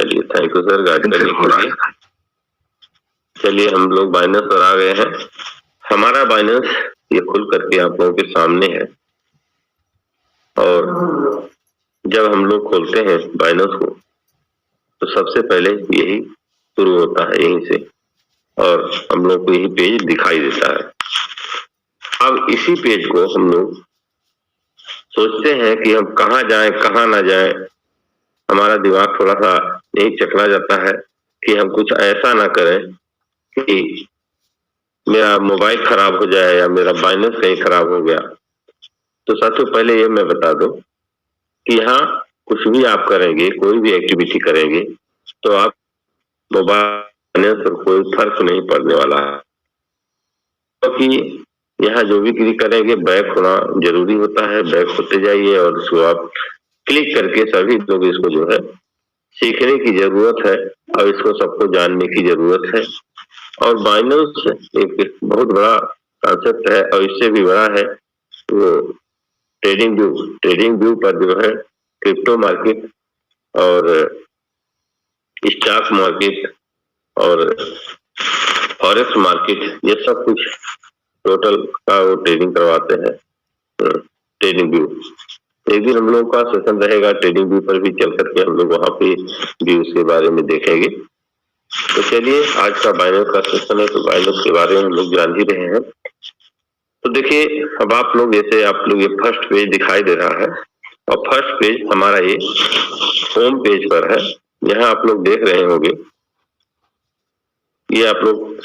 चलिए thank you sir guide करने के लिए। चलिए हम लोग बाइनेंस पर आ गए हैं। हमारा बाइनेंस ये खुल करके आप लोगों के सामने है और जब हम लोग खोलते हैं बाइनेंस को तो सबसे पहले यही शुरू होता है यहीं से और हम लोग को यही पेज दिखाई देता है। अब इसी पेज को हम लोग सोचते हैं कि हम कहाँ जाएं कहाँ ना जाएं। हमारा दिमाग थोड़ा सा यही चकरा जाता है कि हम कुछ ऐसा ना करें कि मेरा मोबाइल खराब हो जाए या मेरा बाइनेंस कहीं खराब हो गया। तो सबसे पहले ये मैं बता दूं कि यहाँ कुछ भी आप करेंगे, कोई भी एक्टिविटी करेंगे तो आप मोबाइल पर कोई फर्क नहीं पड़ने वाला है, क्योंकि यहाँ जो भी क्लिक करेंगे बैक होना जरूरी होता है। बैक होते जाइए और उसको आप क्लिक करके सभी लोग इसको जो है सीखने की जरूरत है और इसको सबको जानने की जरूरत है। और बाइनेंस एक बहुत बड़ा कॉन्सेप्ट है और इससे भी बड़ा है वो ट्रेडिंग व्यू पर जो है क्रिप्टो मार्केट और स्टॉक मार्केट और फॉरेक्स मार्केट ये सब कुछ टोटल का वो ट्रेडिंग करवाते हैं। ट्रेडिंग व्यू एक दिन हम लोग का सेशन रहेगा ट्रेडिंग व्यू पर भी चल करके हम लोग वहां पे व्यूज के बारे में देखेंगे। तो चलिए आज का बाइनेंस का सेशन है तो बाइनेंस के बारे में हम लोग जान ही रहे हैं। तो देखिए अब आप लोग जैसे आप लोग ये फर्स्ट पेज दिखाई दे रहा है और फर्स्ट पेज हमारा ये होम पेज पर है। यहाँ आप लोग देख रहे होंगे ये आप लोग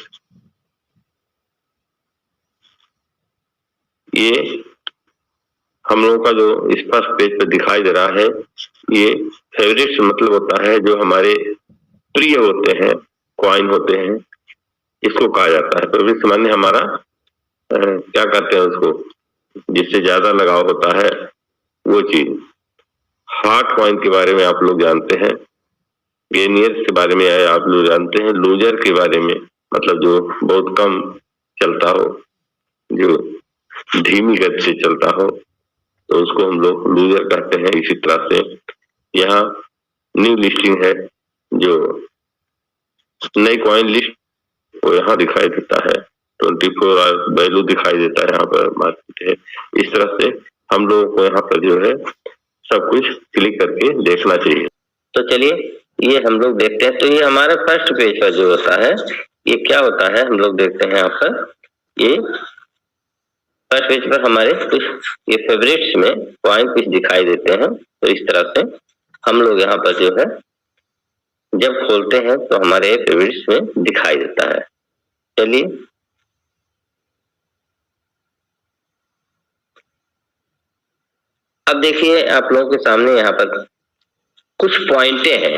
ये हम लोगों का जो इस फर्स्ट पेज पर दिखाई दे रहा है ये फेवरेट्स मतलब होता है जो हमारे प्रिय होते हैं, कॉइन होते हैं, इसको कहा जाता है। फेवरेट्स माने हमारा क्या कहते हैं उसको जिससे ज्यादा लगाव होता है वो चीज। हॉट कॉइन के बारे में आप लोग जानते हैं, गेनियर्स के बारे में आप लोग जानते हैं, लूजर के बारे में मतलब जो बहुत कम चलता हो, जो धीमी गति से चलता हो तो उसको हम लोग लूजर कहते हैं। इसी तरह से यहाँ न्यू लिस्टिंग है जो नई कॉइन लिस्ट वो यहाँ दिखाई देता है। 24 आवर वैल्यू दिखाई देता है यहाँ पर मार्केट है। इस तरह से हम लोगों को यहाँ पर जो है सब कुछ क्लिक करके देखना चाहिए। तो चलिए ये हम लोग देखते हैं। तो ये हमारा फर्स्ट पेज पर जो होता है ये क्या होता है हम लोग देखते हैं। यहाँ पर ये फर्स्ट पेज पर हमारे कुछ ये फेवरेट्स में कॉइन कुछ दिखाई देते हैं। तो इस तरह से हम लोग यहाँ पर जो है जब खोलते हैं तो हमारे फेवरेट्स में दिखाई देता है। चलिए अब देखिए आप लोगों के सामने यहाँ पर कुछ पॉइंटें हैं।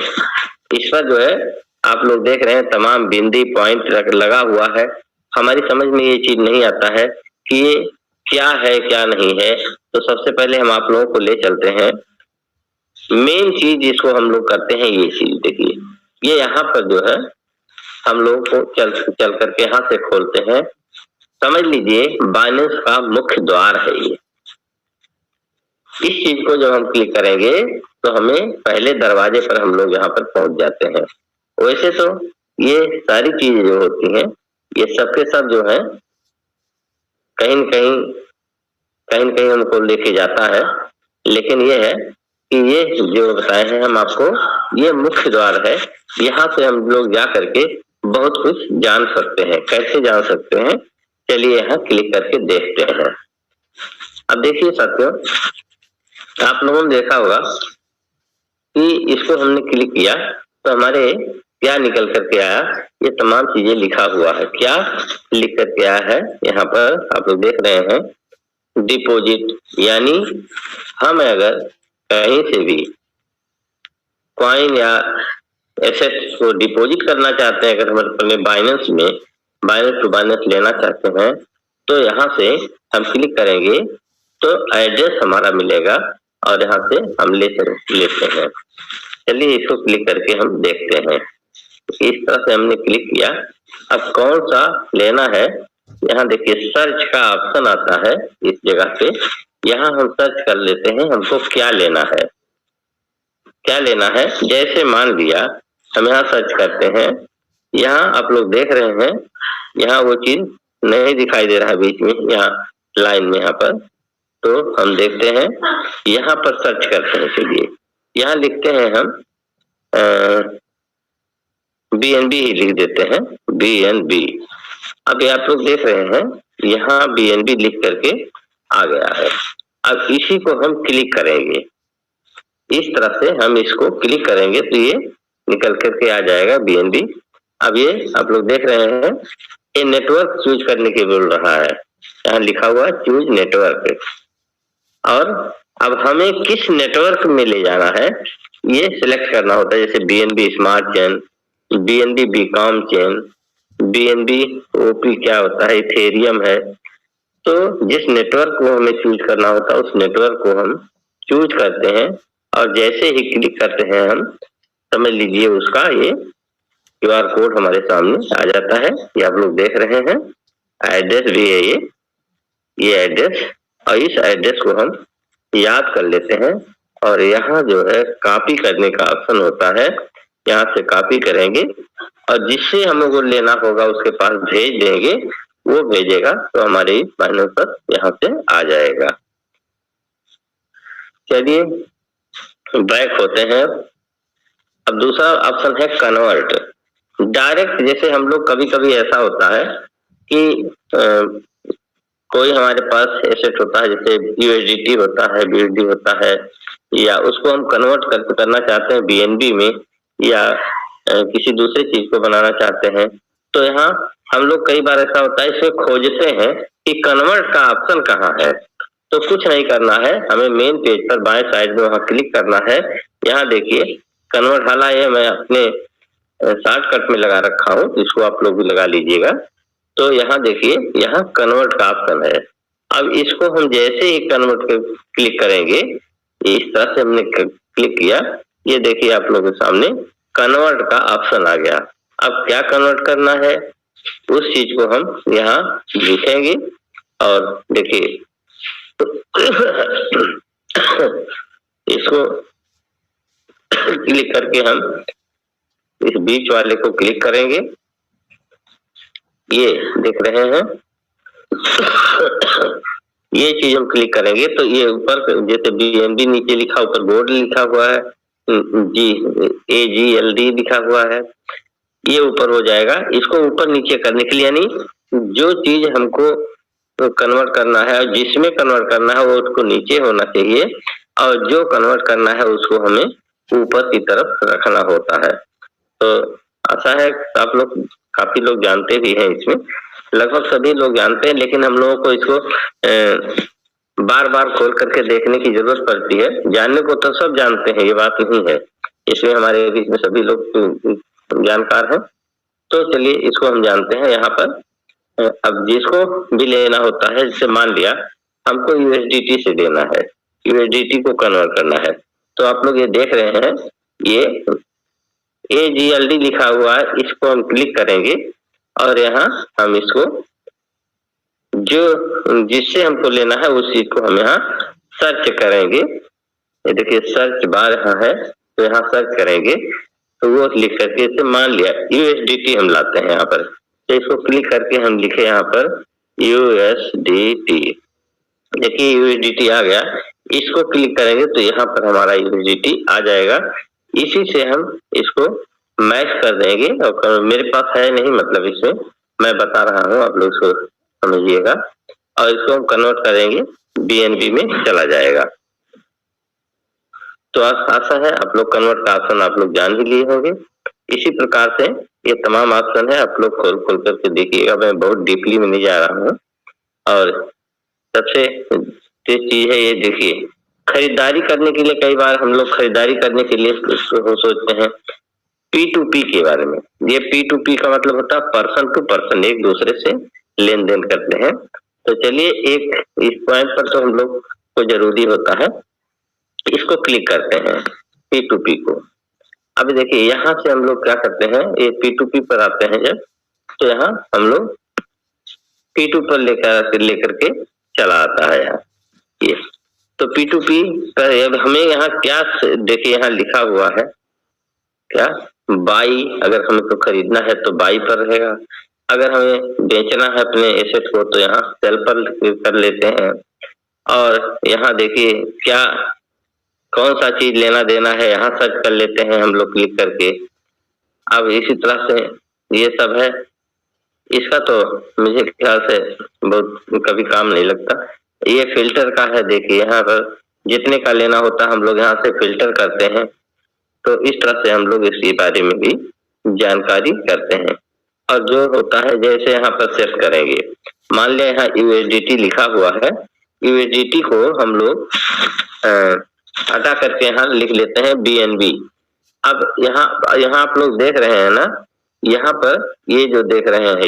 इस पर जो है आप लोग देख रहे हैं तमाम बिंदी पॉइंट लगा हुआ है। हमारी समझ में ये चीज नहीं आता है कि ये क्या है क्या नहीं है। तो सबसे पहले हम आप लोगों को ले चलते हैं मेन चीज जिसको हम लोग करते हैं। ये चीज देखिए ये यहाँ पर जो है हम लोग को चल करके यहाँ से खोलते हैं। समझ लीजिए बाइनेंस का मुख्य द्वार है ये। इस चीज को जब हम क्लिक करेंगे तो हमें पहले दरवाजे पर हम लोग यहाँ पर पहुंच जाते हैं। वैसे तो ये सारी चीजें जो होती हैं ये सबके सब जो है कहीं न कहीं हमको लेके जाता है। लेकिन ये है कि ये जो बताए हैं हम आपको ये मुख्य द्वार है। यहाँ से हम लोग जा करके बहुत कुछ जान सकते हैं। कैसे जान सकते हैं चलिए यहाँ क्लिक करके देखते हैं। अब देखिए साथियों आप लोगों ने देखा होगा कि इसको हमने क्लिक किया तो हमारे क्या निकल करके आया। ये तमाम चीजें लिखा हुआ है। क्या लिख करके आया है यहाँ पर आप लोग देख रहे हैं डिपॉजिट, यानी हम अगर कहीं से भी कॉइन या एसेट को डिपॉजिट करना चाहते हैं, अगर हम अपने बाइनेंस में बाइनेंस टू बाइनेंस लेना चाहते हैं तो यहाँ से हम क्लिक करेंगे तो एड्रेस हमारा मिलेगा और यहाँ से हम लेते हैं। चलिए इसको क्लिक करके हम देखते हैं। इस तरह से हमने क्लिक किया। अब कौन सा लेना है यहाँ देखिए सर्च का ऑप्शन आता है इस जगह पे। यहाँ हम सर्च कर लेते हैं हमको क्या लेना है। क्या लेना है जैसे मान लिया हम यहाँ सर्च करते हैं, यहाँ आप लोग देख रहे हैं, यहाँ वो चीज नहीं दिखाई दे रहा है बीच में, यहाँ लाइन में, यहाँ पर। तो हम देखते हैं, यहाँ पर सर्च करते हैं। चलिए यहाँ लिखते हैं हम BNB ही लिख देते हैं, BNB। अब ये आप लोग देख रहे हैं, यहाँ BNB लिख करके आ गया है। अब इसी को हम क्लिक करेंगे, इस तरह से हम इसको क्लिक करेंगे तो ये निकल करके आ जाएगा BNB। अब ये आप लोग देख रहे हैं, ये नेटवर्क चूज करने के बोल रहा है, यहाँ लिखा हुआ है चूज नेटवर्क। और अब हमें किस नेटवर्क में ले जाना है ये सिलेक्ट करना होता है, जैसे BNB smart chain, BNB beacon chain, BNB OP क्या होता है, इथेरियम है। तो जिस नेटवर्क को हमें चूज करना होता है उस नेटवर्क को हम चूज करते हैं, और जैसे ही क्लिक करते हैं हम, समझ लीजिए उसका ये QR कोड हमारे सामने आ जाता है। ये आप लोग देख रहे हैं, एड्रेस भी है ये एड्रेस, और इस एड्रेस को हम याद कर लेते हैं। और यहाँ जो है कॉपी करने का ऑप्शन होता है, यहाँ से कॉपी करेंगे और जिससे हम लोग को लेना होगा उसके पास भेज देंगे, वो भेजेगा तो हमारे पैनल पर यहाँ से आ जाएगा। चलिए बैक होते हैं। अब दूसरा ऑप्शन है कन्वर्ट डायरेक्ट। जैसे हम लोग कभी कभी ऐसा होता है कि कोई हमारे पास एसेट होता है, जैसे USDT होता है, BUSD होता है, या उसको हम कन्वर्ट करना चाहते हैं BNB में, या किसी दूसरे चीज को बनाना चाहते हैं। तो यहाँ हम लोग कई बार ऐसा होता है, इसमें खोजते हैं कि कन्वर्ट का ऑप्शन कहाँ है। तो कुछ नहीं करना है, हमें मेन पेज पर बाएं साइड में वहां क्लिक करना है। यहाँ देखिए कन्वर्ट, हालांकि मैं अपने शॉर्टकट में लगा रखा हूँ, इसको आप लोग भी लगा लीजिएगा। तो यहाँ देखिए, यहाँ कन्वर्ट का ऑप्शन है। अब इसको हम जैसे ही कन्वर्ट क्लिक करेंगे, इस तरह से हमने क्लिक किया, ये देखिए आप लोगों के सामने कन्वर्ट का ऑप्शन आ गया। अब क्या कन्वर्ट करना है उस चीज को हम यहाँ लिखेंगे, और देखिए इसको क्लिक करके हम इस बीच वाले को क्लिक करेंगे, ये देख रहे हैं, ये चीज हम क्लिक करेंगे तो ये ऊपर जैसे BNB नीचे लिखा, ऊपर बोर्ड लिखा हुआ है, AGLD लिखा हुआ है, ये ऊपर हो जाएगा। इसको ऊपर नीचे करने के लिए, यानी जो चीज हमको कन्वर्ट करना है और जिसमें कन्वर्ट करना है वो उसको नीचे होना चाहिए, और जो कन्वर्ट करना है उसको हमें ऊपर की तरफ रखना होता है। तो ऐसा है, आप लोग काफी लोग जानते भी हैं, इसमें लगभग सभी लोग जानते हैं, लेकिन हम लोगों को इसको बार बार खोल करके देखने की जरूरत पड़ती है। जानने को तो सब जानते हैं, ये बात नहीं है, इसमें हमारे बीच में सभी लोग जानकार हैं। तो चलिए इसको हम जानते हैं। यहाँ पर अब जिसको भी लेना होता है, जैसे मान लिया हमको USDT से देना है, USDT को कन्वर्ट करना है, तो आप लोग ये देख रहे हैं, ये AGLD लिखा हुआ है, इसको हम क्लिक करेंगे और यहाँ हम इसको जो जिससे हमको लेना है उस चीज को हम यहाँ सर्च करेंगे। ये देखिए सर्च बार यहाँ है, तो यहाँ सर्च करेंगे तो वो लिख करके, इसे मान लिया USDT हम लाते हैं यहाँ पर, तो इसको क्लिक करके हम लिखे यहाँ पर USDT। देखिए USDT आ गया, इसको क्लिक करेंगे तो यहाँ पर हमारा USDT आ जाएगा। इसी से हम इसको मैच कर देंगे, और मेरे पास है नहीं, मतलब इसमें मैं बता रहा हूँ, आप लोग इसको समझिएगा, और इसको हम कन्वर्ट करेंगे BNB में चला जाएगा। तो आशा है आप लोग कन्वर्ट का ऑप्शन आप लोग जान ही लिए होंगे। इसी प्रकार से ये तमाम ऑप्शन है, आप लोग खोल करके देखिएगा, मैं बहुत डीपली में नहीं जा रहा हूँ। और सबसे चीज है ये, देखिए खरीदारी करने के लिए, कई बार हम लोग खरीदारी करने के लिए सोचते हैं P2P के बारे में। ये P2P का मतलब होता है पर्सन टू पर्सन, एक दूसरे से लेन देन करते हैं। तो चलिए एक इस पॉइंट पर तो हम लोग को जरूरी होता है, इसको क्लिक करते हैं P2P को। अभी देखिए यहाँ से हम लोग क्या करते हैं, ये P2P पर आते हैं जब, तो यहाँ हम लोग P2 पर लेकर के चला आता है यहाँ ये। तो P2P पर हमें यहाँ क्या देखिए, यहाँ लिखा हुआ है क्या, बाई, अगर हमें को खरीदना है तो बाई पर रहेगा, अगर हमें बेचना है अपने एसेट को तो यहाँ सेल पर कर लेते हैं। और यहाँ देखिए क्या कौन सा चीज लेना देना है यहाँ सर्च कर लेते हैं हम लोग क्लिक करके। अब इसी तरह से ये सब है, इसका तो मुझे ख्याल से बहुत कभी काम नहीं लगता। ये फिल्टर का है, देखिए यहाँ पर जितने का लेना होता है हम लोग यहाँ से फिल्टर करते हैं, तो इस तरह से हम लोग इसके बारे में भी जानकारी करते हैं। और जो होता है जैसे यहाँ पर सेट करेंगे, मान लिया यहाँ USDT लिखा हुआ है, USDT को हम लोग हटा करके यहाँ लिख लेते हैं BNB। अब यहाँ आप लोग देख रहे हैं ना, यहाँ पर ये जो देख रहे हैं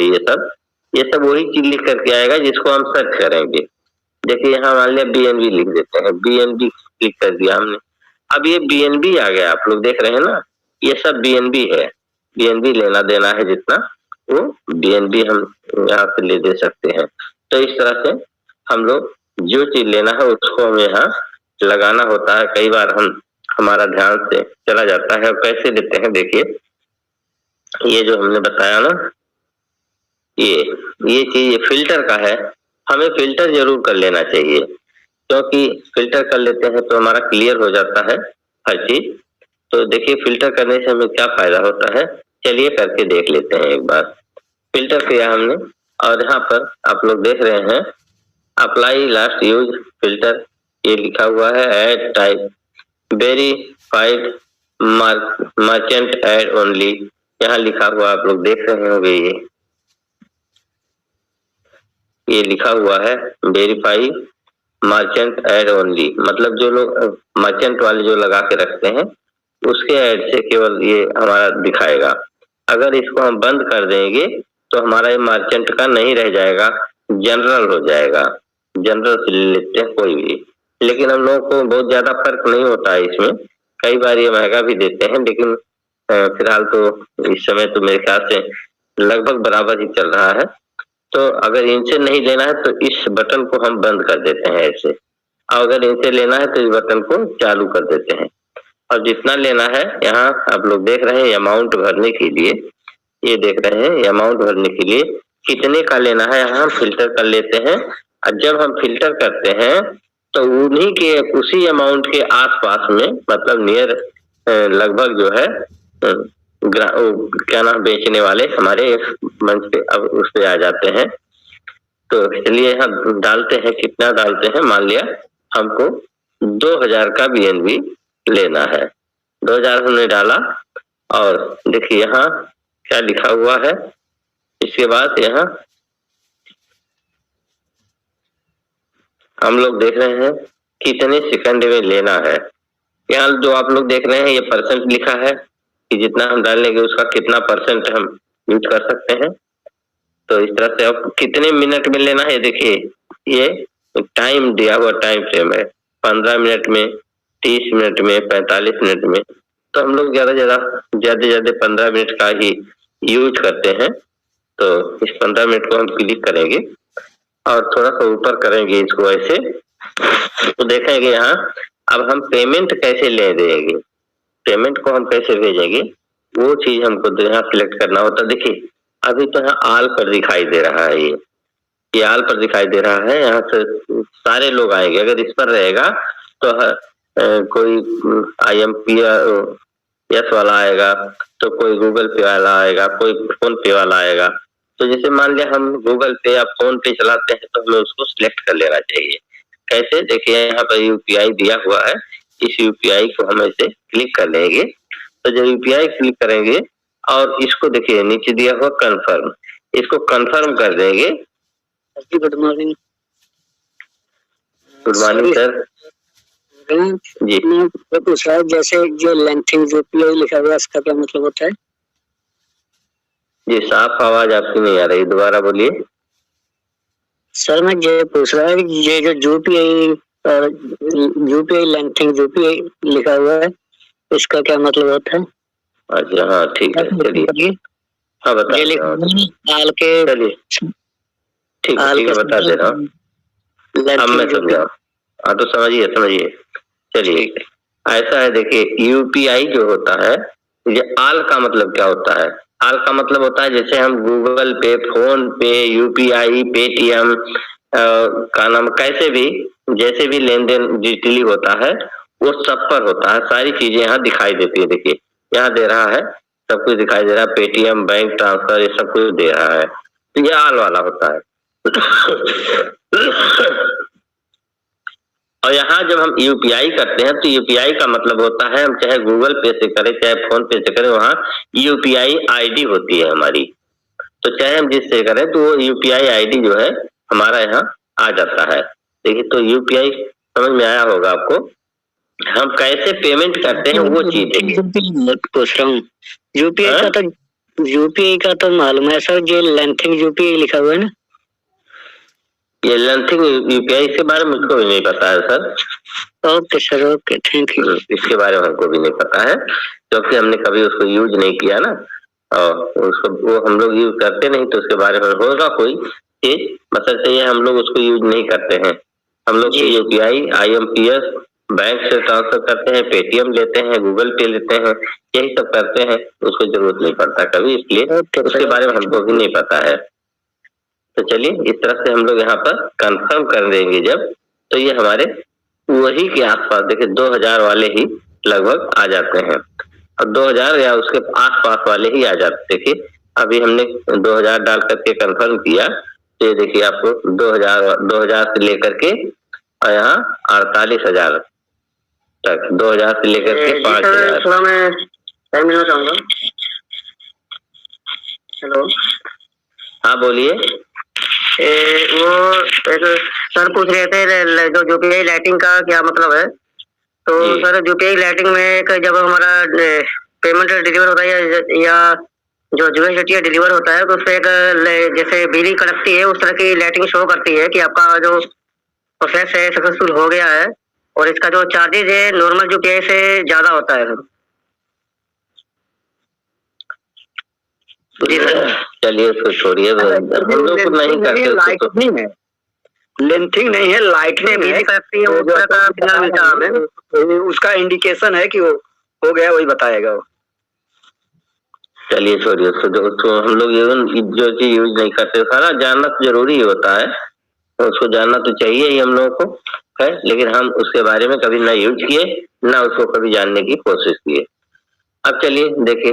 ये सब वही चीज लिख करके आएगा जिसको हम सर्च करेंगे। देखिए यहाँ मान लिया BNB लिख देते हैं, BNB क्लिक कर दिया हमने, अब ये BNB आ गया, आप लोग देख रहे हैं ना, ये सब BNB है। BNB लेना देना है जितना वो BNB हम यहाँ से ले दे सकते हैं। तो इस तरह से हम लोग जो चीज लेना है उसको हमें यहाँ लगाना होता है। कई बार हमारा ध्यान से चला जाता है। और कैसे लेते हैं, देखिए ये जो हमने बताया ना, ये चीज फिल्टर का है, हमें फिल्टर जरूर कर लेना चाहिए, क्योंकि फिल्टर कर लेते हैं तो हमारा क्लियर हो जाता है हर चीज। तो देखिए फिल्टर करने से हमें क्या फायदा होता है, चलिए करके देख लेते हैं एक बार। फिल्टर किया हमने और यहाँ पर आप लोग देख रहे हैं अप्लाई लास्ट यूज फिल्टर, ये लिखा हुआ है ad type verified merchant ad only, यहाँ लिखा हुआ आप लोग देख रहे होंगे, ये लिखा हुआ है वेरीफाई मर्चेंट एड ओनली, मतलब जो लोग मर्चेंट वाले जो लगा के रखते हैं उसके ऐड से केवल ये हमारा दिखाएगा। अगर इसको हम बंद कर देंगे तो हमारा ये मर्चेंट का नहीं रह जाएगा, जनरल हो जाएगा। जनरल से ले लेते हैं कोई भी, लेकिन हम लोगों को बहुत ज्यादा फर्क नहीं होता है इसमें, कई बार ये महंगा भी देते हैं, लेकिन फिलहाल तो इस समय तो मेरे ख्याल से लगभग बराबर ही चल रहा है। तो अगर इनसे नहीं लेना है तो इस बटन को हम बंद कर देते हैं ऐसे, और अगर इनसे लेना है तो इस बटन को चालू कर देते हैं। और जितना लेना है यहाँ आप लोग देख रहे हैं अमाउंट भरने के लिए, ये देख रहे हैं अमाउंट भरने के लिए कितने का लेना है यहाँ हम फिल्टर कर लेते हैं। और जब हम फिल्टर करते हैं तो उन्हीं के उसी अमाउंट के आसपास में, मतलब नियर लगभग जो है क्या नाम बेचने वाले हमारे मंच पे अब उस पे आ जाते हैं। तो इसलिए यहाँ डालते हैं, कितना डालते हैं, मान लिया हमको 2000 का BNB लेना है, 2000 हमने डाला और देखिए यहाँ क्या लिखा हुआ है। इसके बाद यहाँ हम लोग देख रहे हैं कितने सेकंड में लेना है। यहाँ जो आप लोग देख रहे हैं ये परसेंट लिखा है कि जितना हम डालेंगे उसका कितना परसेंट हम यूज कर सकते हैं। तो इस तरह से अब कितने मिनट में लेना है, देखिए ये टाइम दिया हुआ टाइम फ्रेम है, 15 मिनट में, 30 मिनट में, 45 मिनट में। तो हम लोग ज्यादा 15 मिनट का ही यूज करते हैं। तो इस 15 मिनट को हम क्लिक करेंगे और थोड़ा सा ऊपर करेंगे इसको ऐसे, तो देखेंगे यहाँ अब हम पेमेंट कैसे ले देंगे, पेमेंट को हम कैसे भेजेंगे वो चीज हमको यहाँ सिलेक्ट करना होता है। देखिए अभी तो यहाँ आल पर दिखाई दे रहा है, ये आल पर दिखाई दे रहा है, यहाँ से सारे लोग आएंगे। अगर इस पर रहेगा तो कोई IMPS वाला आएगा, तो कोई गूगल पे वाला आएगा, कोई फोन पे वाला आएगा। तो जैसे मान लिया हम गूगल पे या फोन पे चलाते हैं तो हमें उसको सिलेक्ट कर लेना चाहिए। कैसे, देखिए यहाँ पर UPI दिया हुआ है, इस UPI को हम ऐसे क्लिक कर लेंगे। तो जब UPI क्लिक करेंगे और इसको देखिए नीचे दिया हुआ कंफर्म, इसको कंफर्म कर देंगे। Good morning. Good morning sir ji. मैं पूछ रहा हूँ जैसे जो लेंथिंग UPI लिखा हुआ है इसका क्या मतलब होता है? जी साफ आवाज आपकी नहीं आ रही, दोबारा बोलिए। सर मैं ये पूछ रहा है ये जो UPI लेंथिंग UPI लिखा हुआ है इसका क्या मतलब होता है? अच्छा हाँ ठीक है, चलिए हाँ बता चलिए ठीक है बता दे रहा हूँ, अब मैं समझा। हाँ तो समझिए, चलिए ऐसा है, देखिए UPI जो होता है ये आल का मतलब क्या होता है? आल का मतलब होता है जैसे हम गूगल पे, फोन पे, यूपीआई, पेटीएम का नाम कैसे भी जैसे भी लेन देन डिजिटली होता है वो सब पर होता है, सारी चीजें यहाँ दिखाई देती है। देखिए यहाँ दे रहा है, सब कुछ दिखाई दे रहा है, पेटीएम, बैंक ट्रांसफर, ये सब कुछ दे रहा है, तो ये आल वाला होता है। और यहाँ जब हम यूपीआई करते हैं तो यूपीआई का मतलब होता है हम चाहे गूगल पे से करें चाहे फोन पे से करें, वहाँ यूपीआई आईडी होती है हमारी, तो चाहे हम जिससे करें तो वो यूपीआई आईडी जो है हमारा यहाँ आ जाता है। देखिए तो यूपीआई समझ में आया होगा आपको, हम कैसे पेमेंट करते हैं वो चीज देखिए। पूछ रहा हूँ यूपीआई का तो मालूम है सर, जो लेंथिंग यूपीआई लिखा हुआ है ना, ये लेंथिंग यूपीआई के बारे में मुझको भी नहीं पता है sir. Okay sir, okay, thank you. इसके बारे में हमको भी नहीं पता है क्योंकि हमने कभी उसको यूज नहीं किया ना, और उसको वो हम लोग यूज करते नहीं, तो उसके बारे में होगा कोई चीज मतलब चाहिए, हम लोग उसको यूज नहीं करते हैं। हम लोग यूपीआई, आईएमपीएस, बैंक से ट्रांसफर करते हैं, पेटीएम लेते हैं, गूगल पे लेते हैं, यही सब करते हैं, उसको जरूरत नहीं पड़ता कभी, इसलिए उसके बारे में हमको भी नहीं पता है। तो चलिए इस तरह से हम लोग यहाँ पर कंफर्म कर देंगे जब, तो ये हमारे वही के आसपास देखिए 2000 वाले ही लगभग आ जाते हैं, और 2000 या उसके आसपास वाले ही आ जाते। देखिए अभी हमने 2000 डाल करके कंफर्म किया, तो ये देखिए आपको 2000 से लेकर के और यहाँ 48,000 तक, 2000 से लेकर के 5000। थोड़ा मैं टाइम लेना चाहूंगा। हेलो, हाँ बोलिए। वो एक सर पूछ रहे थे जो यूपीआई लाइटिंग का क्या मतलब है, तो सर यूपीआई लाइटिंग में एक जब हमारा पेमेंट डिलीवर होता है या जो यूएसडीटी डिलीवर होता है तो उसपे एक जैसे बिजली कड़कती है उस तरह की लाइटिंग शो करती है कि आपका जो प्रोसेस है सक्सेसफुल हो गया है, और इसका जो चार्जेस है नॉर्मल यूपीआई से ज्यादा होता है सर। चलिए उसको छोड़िए, हम लोग को नहीं करते, लाइटनिंग है, लेंथिंग नहीं है, लाइटनिंग है, वो सिग्नल मिलता है हमें, उसका इंडिकेशन है कि वो हो गया, वही बताएगा वो। चलिए छोड़िए उसको, हम लोग जो चीज यूज नहीं करते, सारा जानना तो जरूरी होता है, उसको जानना तो चाहिए ही हम लोगों को है, लेकिन हम उसके बारे में कभी ना यूज किए ना उसको कभी जानने की कोशिश किए। अब चलिए देखिए,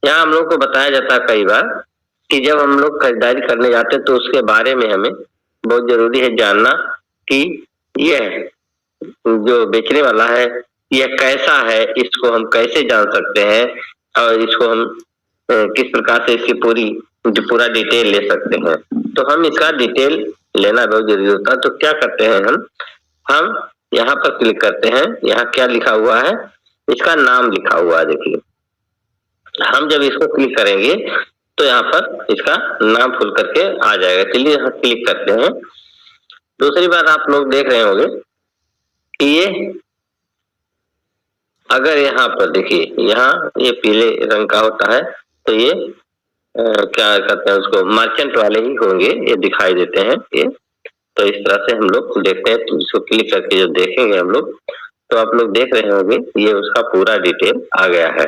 यहाँ हम लोग को बताया जाता है कई बार कि जब हम लोग खरीदारी करने जाते हैं तो उसके बारे में हमें बहुत जरूरी है जानना कि यह जो बेचने वाला है यह कैसा है, इसको हम कैसे जान सकते हैं और इसको हम किस प्रकार से इसकी पूरा डिटेल ले सकते हैं। तो हम इसका डिटेल लेना बहुत जरूरी होता है। तो क्या करते हैं हम यहाँ पर क्लिक करते हैं, यहाँ क्या लिखा हुआ है, इसका नाम लिखा हुआ है। देखिए हम जब इसको क्लिक करेंगे तो यहाँ पर इसका नाम खुल करके आ जाएगा। चलिए यहाँ क्लिक करते हैं। दूसरी बात आप लोग देख रहे होंगे कि ये अगर यहाँ पर देखिए, यहाँ ये पीले रंग का होता है, तो ये क्या कहते हैं उसको, मर्चेंट वाले ही होंगे, ये दिखाई देते हैं ये। तो इस तरह से हम लोग देखते हैं, तो इसको क्लिक करके जो देखेंगे हम लोग, तो आप लोग देख रहे होंगे ये उसका पूरा डिटेल आ गया है।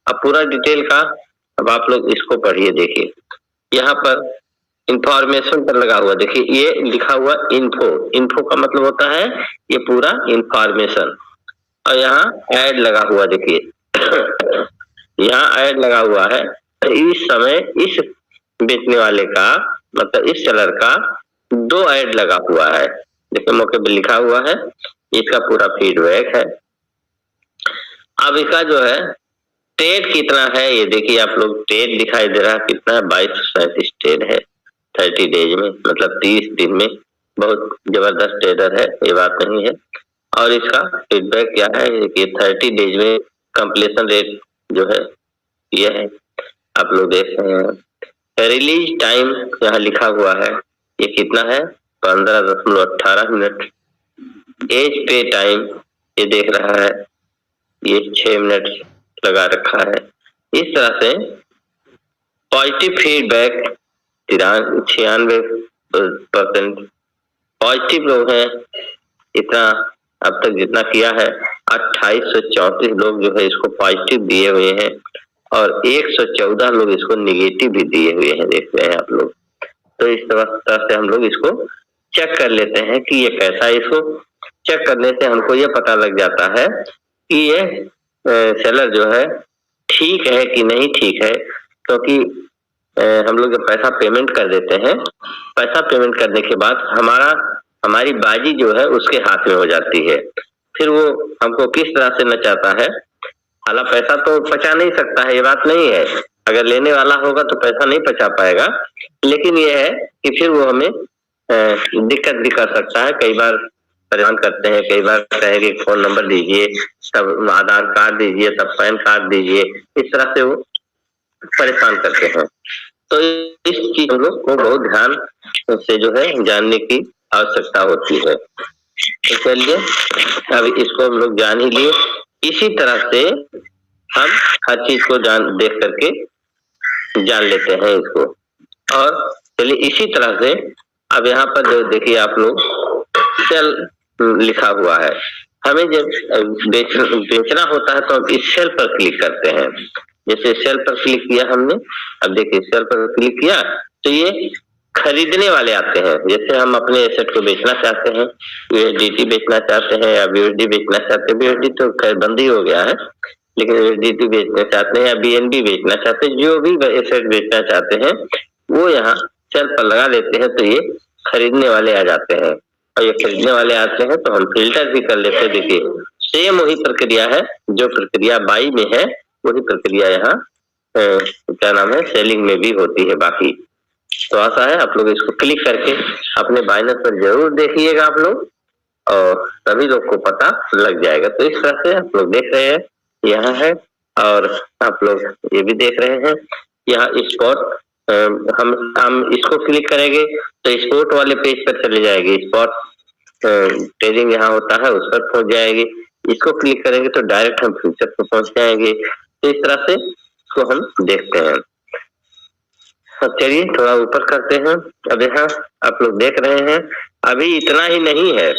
अब पूरा डिटेल का अब आप लोग इसको पढ़िए। देखिए यहाँ पर इंफॉर्मेशन पर लगा हुआ, देखिए ये लिखा हुआ इन्फो का मतलब होता है ये पूरा इंफॉर्मेशन, और यहाँ ऐड लगा हुआ, देखिए यहाँ ऐड लगा हुआ है। इस समय इस बेचने वाले का मतलब इस सेलर का 2 ऐड लगा हुआ है, देखिए मौके पे लिखा हुआ है, इसका पूरा फीडबैक है। अब इसका जो है ट्रेड कितना है, ये देखिए आप लोग, ट्रेड दिखाई दे रहा है कितना है, 2237 ट्रेड है 30 डेज में, मतलब 30 दिन में। बहुत जबरदस्त ट्रेडर है, ये बात नहीं है। और इसका फीडबैक क्या है कि 30 डेज में कंप्लीशन रेट जो है ये है, आप लोग देख रहे हैं। रिलीज टाइम यहाँ लिखा हुआ है, ये कितना है 15.18 मिनट। एज पे टाइम ये देख रहा है, ये 6 मिनट लगा रखा है। इस तरह से पॉजिटिव फीडबैक 96% पॉजिटिव लोग हैं, इतना अब तक जितना किया है। 2834 लोग जो है इसको पॉजिटिव दिए हुए हैं और 114 लोग इसको निगेटिव भी दिए हुए हैं, देख रहे हैं आप लोग। तो इस तरह से हम लोग इसको चेक कर लेते हैं कि ये कैसा है। इसको चेक करने से हमको ये पता लग जाता है कि ये सेलर जो है ठीक है कि नहीं ठीक है, क्योंकि हम लोग जब पैसा पेमेंट कर देते हैं, पैसा पेमेंट करने के बाद हमारी बाजी जो है उसके हाथ में हो जाती है। फिर वो हमको किस तरह से नचाता है, हालांकि पैसा तो पचा नहीं सकता है, ये बात नहीं है, अगर लेने वाला होगा तो पैसा नहीं पचा पाएगा, लेकिन ये है कि फिर वो हमें दिक्कत भी कर सकता है। कई बार परेशान करते हैं, कई बार कहेंगे फोन नंबर दीजिए, तब आधार कार्ड दीजिए, तब पैन कार्ड दीजिए, इस तरह से वो परेशान करते हैं। तो इस चीज हम लोग को बहुत ध्यान से जो है जानने की आवश्यकता होती है। तो चलिए अब इसको हम लोग जान ही लिए। इसी तरह से हम हर चीज को देख करके जान लेते हैं इसको। और चलिए इसी तरह से अब यहाँ पर जो देखिए आप लोग सेल लिखा हुआ है, हमें जब बेचना होता है तो हम इस सेल पर क्लिक करते हैं। जैसे सेल पर क्लिक किया हमने, अब देखिए सेल पर क्लिक किया तो ये खरीदने वाले आते हैं। जैसे हम अपने एसेट को बेचना चाहते हैं, यूएसडीटी बेचना चाहते हैं या बीएसडी बेचना चाहते हैं, बीएसडी तो खैर बंद ही हो गया है, लेकिन यूएसडीटी बेचना चाहते हैं या बीएनबी बेचना चाहते हैं, जो भी एसेट बेचना चाहते हैं वो यहाँ सेल पर लगा देते हैं तो ये खरीदने वाले आ जाते हैं। और ये खरीदने वाले आते हैं तो हम फिल्टर भी कर लेते हैं। देखिए सेम वही प्रक्रिया है, जो प्रक्रिया बाई में है वही प्रक्रिया यहाँ क्या नाम है सेलिंग में भी होती है बाकी। तो आशा है आप लोग इसको क्लिक करके अपने बाइनर पर जरूर देखिएगा आप लोग, और सभी लोग को पता लग जाएगा। तो इस तरह से आप लोग देख रहे हैं यहाँ है, और आप लोग ये भी देख रहे हैं यहाँ स्पॉट। हम इसको क्लिक करेंगे तो स्पॉट वाले पेज पर चले जाएगी, स्पॉट ट्रेडिंग यहाँ होता है उस पर पहुंच जाएगी। इसको क्लिक करेंगे तो डायरेक्ट हम फ्यूचर पर पहुंच जाएंगे। तो इस तरह से इसको हम देखते हैं। अब चलिए थोड़ा ऊपर करते हैं। अब यहाँ आप लोग देख रहे हैं अभी इतना ही नहीं है,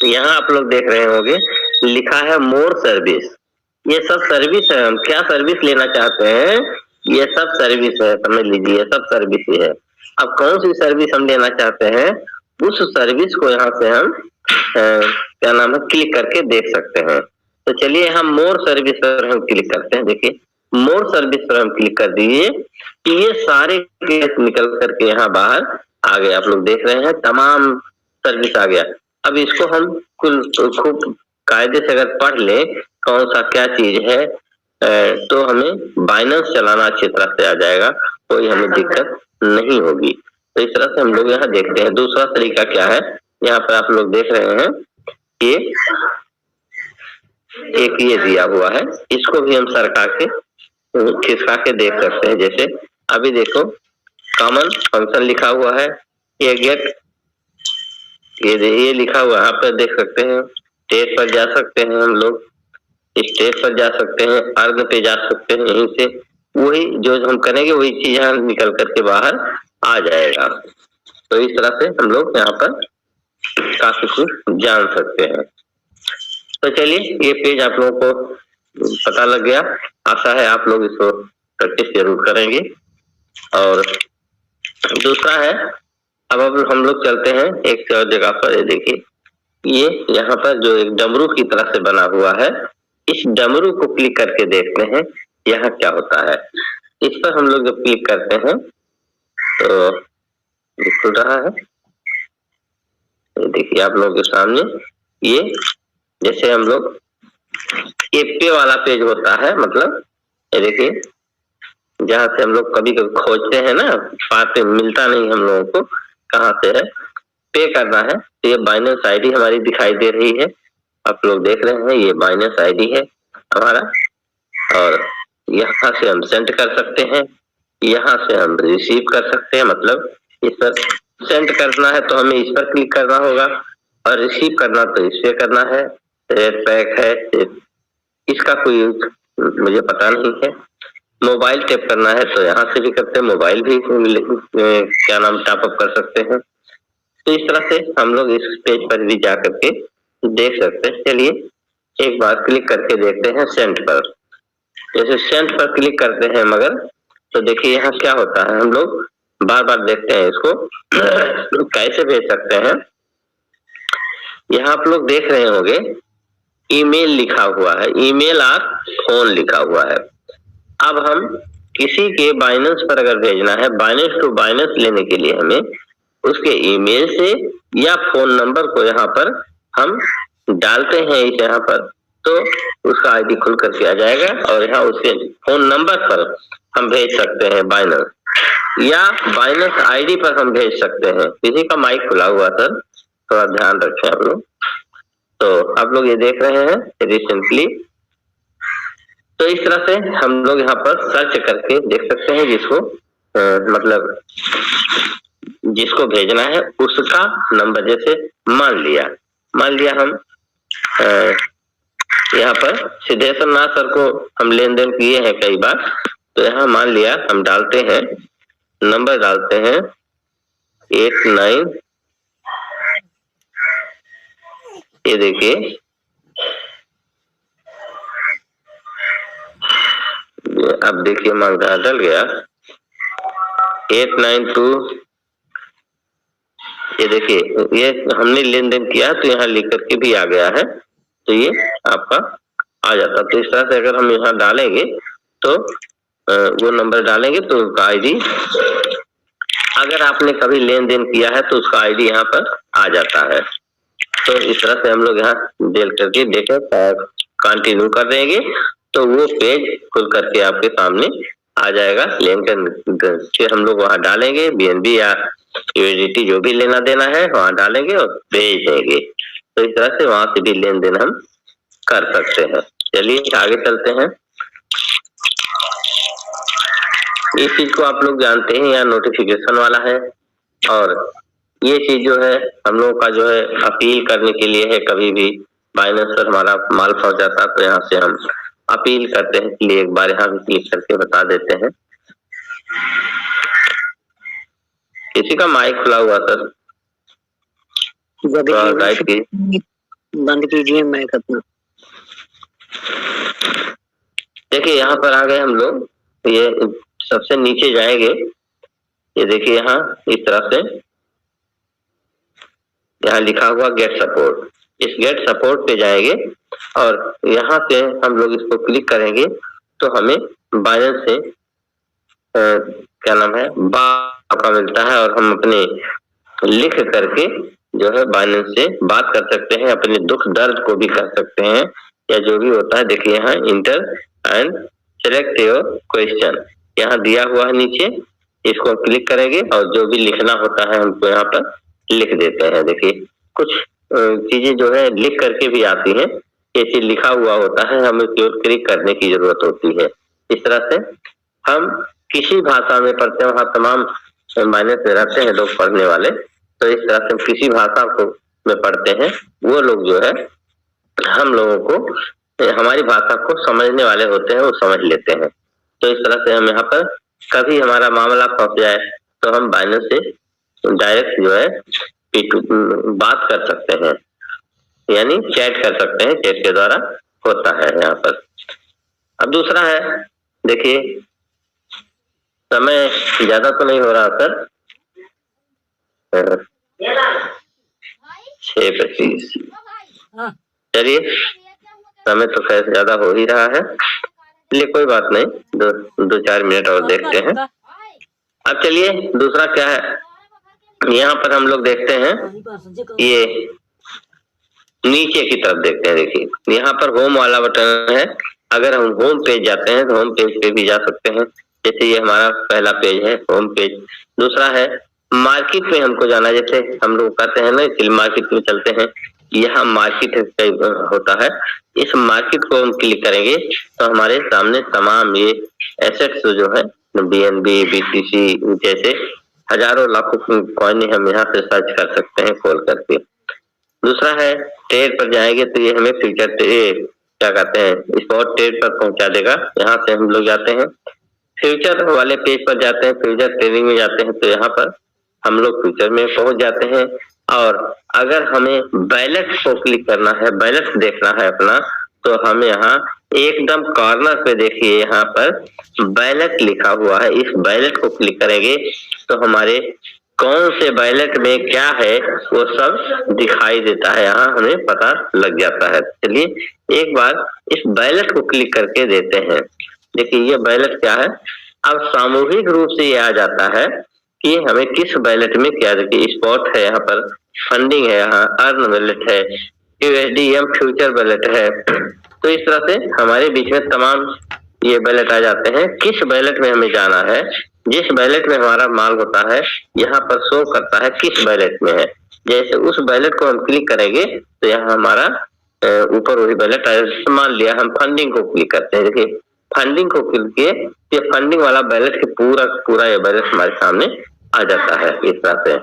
यहाँ आप लोग देख रहे होंगे लिखा है मोर सर्विस। ये सब सर्विस है, हम क्या सर्विस लेना चाहते हैं ये सब सर्विस है, समझ लीजिए सब सर्विस ही है। अब कौन सी सर्विस हम लेना चाहते हैं उस सर्विस को यहाँ से हम क्या नाम है क्लिक करके देख सकते हैं। तो चलिए हम मोर सर्विस पर हम क्लिक करते हैं। देखिए मोर सर्विस पर हम क्लिक कर दीजिए कि ये सारे केस निकल करके यहाँ बाहर आ गए। आप लोग देख रहे हैं तमाम सर्विस आ गया। अब इसको हम खूब कायदे से अगर पढ़ ले कौन सा क्या चीज है तो हमें बाइनेंस चलाना अच्छी तरह से आ जाएगा, कोई हमें दिक्कत नहीं होगी। तो इस तरह से हम लोग यहाँ देखते हैं। दूसरा तरीका क्या है, यहाँ पर आप लोग देख रहे हैं ये एक ये दिया हुआ है, इसको भी हम सरका के खिसका के देख सकते हैं। जैसे अभी देखो कॉमन फंक्शन लिखा हुआ है, ये गेट ये लिखा हुआ है, आप देख सकते हैं। स्टेज पर जा सकते हैं हम लोग, स्टेज पर जा सकते हैं, अर्ग पे जा सकते हैं। यहीं से वही जो हम करेंगे वही चीज यहाँ निकल करके बाहर आ जाएगा। तो इस तरह से हम लोग यहाँ पर काफी कुछ जान सकते हैं। तो चलिए ये पेज आप लोगों को पता लग गया, आशा है आप लोग इसको प्रैक्टिस जरूर करेंगे। और दूसरा है अब हम लोग चलते हैं एक जगह पर। ये देखिए ये यहाँ पर जो एक डमरू की तरह से बना हुआ है, इस डमरू को क्लिक करके देखते हैं यहाँ क्या होता है। इस पर हम लोग जब क्लिक करते हैं तो खुल रहा है। देखिए आप लोगों के सामने ये जैसे हम लोग ये पे वाला पेज होता है, मतलब ये देखिए जहाँ से हम लोग कभी कभी खोजते हैं ना, पाते मिलता नहीं हम लोगों को कहाँ से है, पे करना है तो ये बाइनेंस आईडी हमारी दिखाई दे रही है। आप लोग देख रहे हैं ये बाइनेंस आईडी है हमारा, और यहाँ से हम सेंड कर सकते हैं, यहाँ से हम रिसीव कर सकते हैं। मतलब इस पर सेंड करना है तो हमें इस पर क्लिक करना होगा, और रिसीव करना तो इस पे करना है। रेड पैक है, इसका कोई मुझे पता नहीं है। मोबाइल टैप करना है तो यहाँ से भी करते हैं, मोबाइल भी क्या नाम टॉप अप कर सकते हैं। तो इस तरह से हम लोग इस पेज पर भी जा करके देख सकते हैं। चलिए एक बार क्लिक करके देखते हैं सेंड पर। जैसे सेंड पर क्लिक करते हैं मगर तो देखिए यहाँ क्या होता है, हम लोग बार बार देखते हैं इसको कैसे भेज सकते हैं। यहाँ आप लोग देख रहे होंगे ईमेल लिखा हुआ है, ईमेल और फोन लिखा हुआ है। अब हम किसी के बाइनेंस पर अगर भेजना है, बाइनेंस टू बाइनेंस लेने के लिए हमें उसके ईमेल से या फोन नंबर को यहाँ पर हम डालते हैं इस यहाँ पर, तो उसका आईडी खुल करके आ जाएगा और यहाँ उसके फोन नंबर पर हम भेज सकते हैं बाइनेंस, या बाइनेंस आईडी पर हम भेज सकते हैं। किसी का माइक खुला हुआ सर, थोड़ा ध्यान रखें आप लोग। तो आप लोग ये देख रहे हैं रिसेंटली, तो इस तरह से हम लोग यहाँ पर सर्च करके देख सकते हैं जिसको मतलब जिसको भेजना है उसका नंबर। जैसे मान लिया हम यहाँ पर सिद्धेश्वर नाथ सर को हम लेन देन किए हैं कई बार, तो यहाँ मान लिया हम डालते हैं, नंबर डालते हैं 89, ये देखिए अब देखिए मांग रहा डल गया 892, ये देखिए ये हमने लेन देन किया तो यहाँ लिख करके भी आ गया है, तो ये आपका आ जाता। तो इस तरह से अगर हम यहाँ डालेंगे तो वो नंबर डालेंगे तो उसका आईडी, अगर आपने कभी लेन देन किया है तो उसका आईडी यहाँ पर आ जाता है। तो इस तरह से हम लोग यहाँ डेल करके देखें, कंटिन्यू कर देंगे तो वो पेज खुल करके आपके सामने आ जाएगा। लेन देन फिर हम लोग वहाँ डालेंगे BNB या USDT जो भी लेना देना है वहाँ डालेंगे और भेज देंगे। तो इस तरह से वहां से भी लेन देन हम कर सकते हैं। चलिए आगे चलते हैं। इस चीज को आप लोग जानते हैं, यहाँ नोटिफिकेशन वाला है, और ये चीज जो है हम लोगों का जो है अपील करने के लिए है। कभी भी बाइनेंस पर हमारा माल फंस जाता है तो यहाँ से हम अपील करते हैं, इसलिए एक बार यहाँ भी क्लिक करके बता देते हैं। किसी का माइक खुला हुआ सर, बंद कीजिए माइक अपना। देखिए यहाँ पर आ गए हम लोग, ये सबसे नीचे जाएंगे, ये देखिए यहाँ इस तरह से यहाँ लिखा हुआ गेट सपोर्ट, इस गेट सपोर्ट पे जाएंगे और यहाँ से हम लोग इसको क्लिक करेंगे तो हमें बाइनेंस से क्या नाम है बात मिलता है, और हम अपने लिख करके जो है बाइनेंस से बात कर सकते हैं, अपने दुख दर्द को भी कर सकते हैं या जो भी होता है। देखिए यहाँ inter and select your question यहाँ दिया हुआ है नीचे, इसको क्लिक करेंगे और जो भी लिखना होता है हमको यहाँ पर लिख देते हैं। देखिए कुछ चीजें जो है लिख करके भी आती हैं, ये चीज लिखा हुआ होता है, हमें केवल क्लिक करने की जरूरत होती है। इस तरह से हम किसी भाषा में पढ़ते हैं, वहाँ तमाम बाइनेंस में रहते हैं लोग पढ़ने वाले, तो इस तरह से हम किसी भाषा को में पढ़ते हैं, वो लोग जो है हम लोगों को हमारी भाषा को समझने वाले होते हैं, वो समझ लेते हैं। तो इस तरह से हम यहाँ पर कभी हमारा मामला फंस जाए तो हम बाइनेंस से डायरेक्ट जो है बात कर सकते हैं, यानी चैट कर सकते हैं, चैट के द्वारा होता है यहाँ पर। अब दूसरा है, देखिए समय ज्यादा तो नहीं हो रहा सर, 6:25, चलिए समय तो खैर ज्यादा हो ही रहा है, चलिए कोई बात नहीं, दो 4 मिनट और देखते हैं। अब चलिए दूसरा क्या है, यहाँ पर हम लोग देखते हैं, ये नीचे की तरफ देखते हैं। देखिए यहाँ पर होम वाला बटन है, अगर हम होम पेज जाते हैं तो होम पेज पे भी जा सकते हैं, जैसे ये हमारा पहला पेज है होम पेज। दूसरा है मार्केट में हमको जाना, जैसे हम लोग कहते हैं ना कि मार्केट में चलते हैं, यहाँ मार्केट होता है, इस मार्केट को हम क्लिक करेंगे तो हमारे सामने तमाम ये एसेट्स जो है BNB BTC जैसे हजारों लाखों कॉइन हम यहाँ से सर्च कर सकते हैं खोल करके। दूसरा है ट्रेड पर जाएंगे तो ये हमें फ्यूचर क्या कहते हैं स्पॉट ट्रेड पर पहुंचा देगा। यहाँ से हम लोग जाते हैं फ्यूचर वाले पेज पर जाते हैं, फ्यूचर ट्रेडिंग में जाते हैं तो यहाँ पर हम लोग फ्यूचर में पहुंच जाते हैं। और अगर हमें बैलेंस को क्लिक करना है, बैलेंस देखना है अपना, तो हम यहाँ एकदम कॉर्नर पे देखिए यहाँ पर बैलेट लिखा हुआ है। इस बैलेट को क्लिक करेंगे तो हमारे कौन से बैलेट में क्या है वो सब दिखाई देता है, यहाँ हमें पता लग जाता है। चलिए एक बार इस बैलेट को क्लिक करके देते हैं। देखिए ये बैलेट क्या है, अब सामूहिक रूप से ये आ जाता है कि हमें किस बैलेट में क्या। देखिए स्पॉट है, यहाँ पर फंडिंग है, यहाँ अर्न बैलेट है, USDM फ्यूचर बैलेट है। तो इस तरह से हमारे बीच में तमाम ये बैलेट आ जाते हैं। किस बैलेट में हमें जाना है, जिस बैलेट में हमारा माल होता है यहाँ पर शो करता है किस बैलेट में है। जैसे उस बैलेट को हम क्लिक करेंगे तो यहाँ हमारा ऊपर वही बैलेट आया। मान लिया हम फंडिंग को क्लिक करते हैं, देखिए फंडिंग को क्लिक किए, ये फंडिंग वाला बैलेट के पूरा ये बैलेट हमारे सामने आ जाता है इस तरह से।